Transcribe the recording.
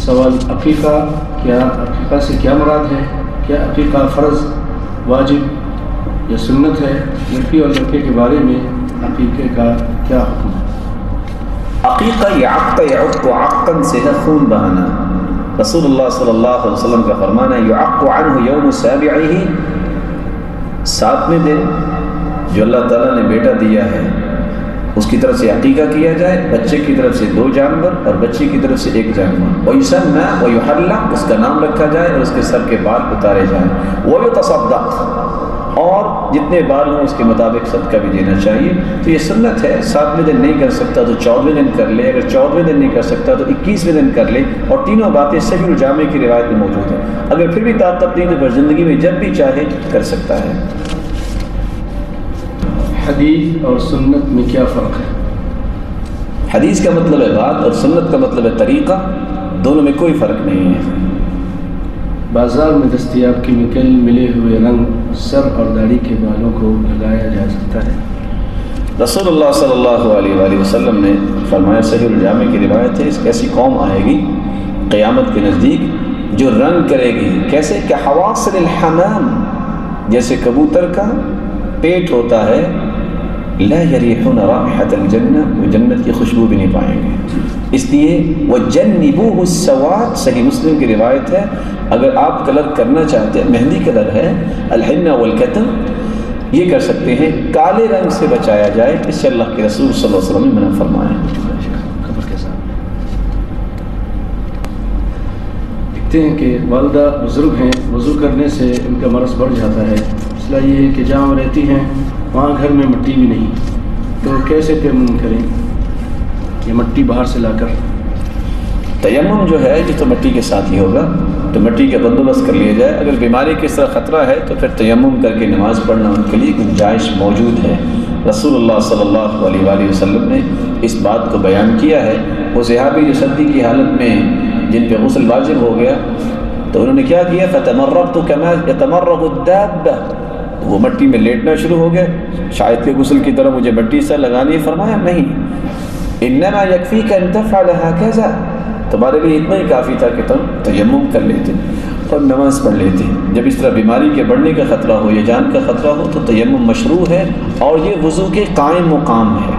سوال عقیقہ سے کیا مراد ہے؟ کیا عقیقہ فرض، واجب یا سنت ہے؟ لڑکی اور لڑکے کے بارے میں عقیقے کا کیا حکم ہے؟ عقیقہ یعق عقا سے ہے خون بہانا. رسول اللہ صلی اللہ علیہ وسلم کا فرمان ہے یعق عنہ یوم سابعہ، 7ویں دن جو اللہ تعالیٰ نے بیٹا دیا ہے اس کی طرف سے عقیقہ کیا جائے، بچے کی طرف سے 2 جانور اور بچی کی طرف سے 1 جانور. ویسمى ویحلق، اس کا نام رکھا جائے اور اس کے سر کے بال اتارے جائیں. ویتصدق، اور جتنے بال ہوں اس کے مطابق صدقہ بھی دینا چاہیے. تو یہ سنت ہے. 7ویں دن نہیں کر سکتا تو 14ویں دن کر لے، اگر 14ویں دن نہیں کر سکتا تو 21ویں دن کر لے. اور تینوں باتیں صحیح الجامع کی روایت میں موجود ہیں. اگر پھر بھی طاقت نہیں تو پھر زندگی میں جب بھی چاہے کر سکتا ہے. حدیث اور سنت میں کیا فرق ہے؟ حدیث کا مطلب ہے بات اور سنت کا مطلب ہے طریقہ. دونوں میں کوئی فرق نہیں ہے. بازار میں دستیاب کیمیکل ملے ہوئے رنگ سر اور داڑھی کے بالوں کو لگایا جا سکتا ہے؟ رسول اللہ صلی اللہ علیہ وآلہ وسلم نے فرمایا، صحیح الجامع کی روایت ہے، ایسی قوم آئے گی قیامت کے نزدیک جو رنگ کرے گی کیسے کہ حواصل الحمام، جیسے کبوتر کا پیٹ ہوتا ہے. لا یریحون رائحۃ الجنہ، وہ جنت کی خوشبو بھی نہیں پائیں گے. اس لیے وجنبوہ السواد، صحیح مسلم کی روایت ہے اگر آپ کلر کرنا چاہتے ہیں، مہندی کلر ہے، الحنہ والکتم، یہ کر سکتے ہیں. کالے رنگ سے بچایا جائے، اس سے اللہ کے رسول صلی اللہ علیہ وسلم نے منع فرمایا. خبر کے ساتھ دیکھتے ہیں کہ والدہ بزرگ ہیں، وضو کرنے سے ان کا مرض بڑھ جاتا ہے. مسئلہ یہ ہے کہ جہاں وہ رہتی ہیں وہاں گھر میں مٹی بھی نہیں، تو کیسے تیمم کریں؟ یہ مٹی باہر سے لا کر. تیمم جو ہے یہ تو مٹی کے ساتھ ہی ہوگا، تو مٹی کا بندوبست کر لیا جائے. اگر بیماری کے اس طرح خطرہ ہے تو پھر تیمم کر کے نماز پڑھنا ان کے لیے گنجائش موجود ہے. رسول اللہ صلی اللہ علیہ وآلہ وسلم نے اس بات کو بیان کیا ہے. وہ صحابی جو سردی کی حالت میں جن پہ غسل واجب ہو گیا تو انہوں نے کیا کیا، فتمرغت کما یتمرغ الدابہ، وہ مٹی میں لیٹنا شروع ہو گئے. شاید کہ غسل کی طرح مجھے مٹی سے لگانی ہے، فرمایا نہیں، انما یکفیک ان تفعل ہکذا، تمہارے لیے اتنا ہی کافی تھا کہ تم تیمم کر لیتے اور نماز پڑھ لیتے. جب اس طرح بیماری کے بڑھنے کا خطرہ ہو یا جان کا خطرہ ہو تو تیمم مشروع ہے، اور یہ وضو کے قائم مقام ہے.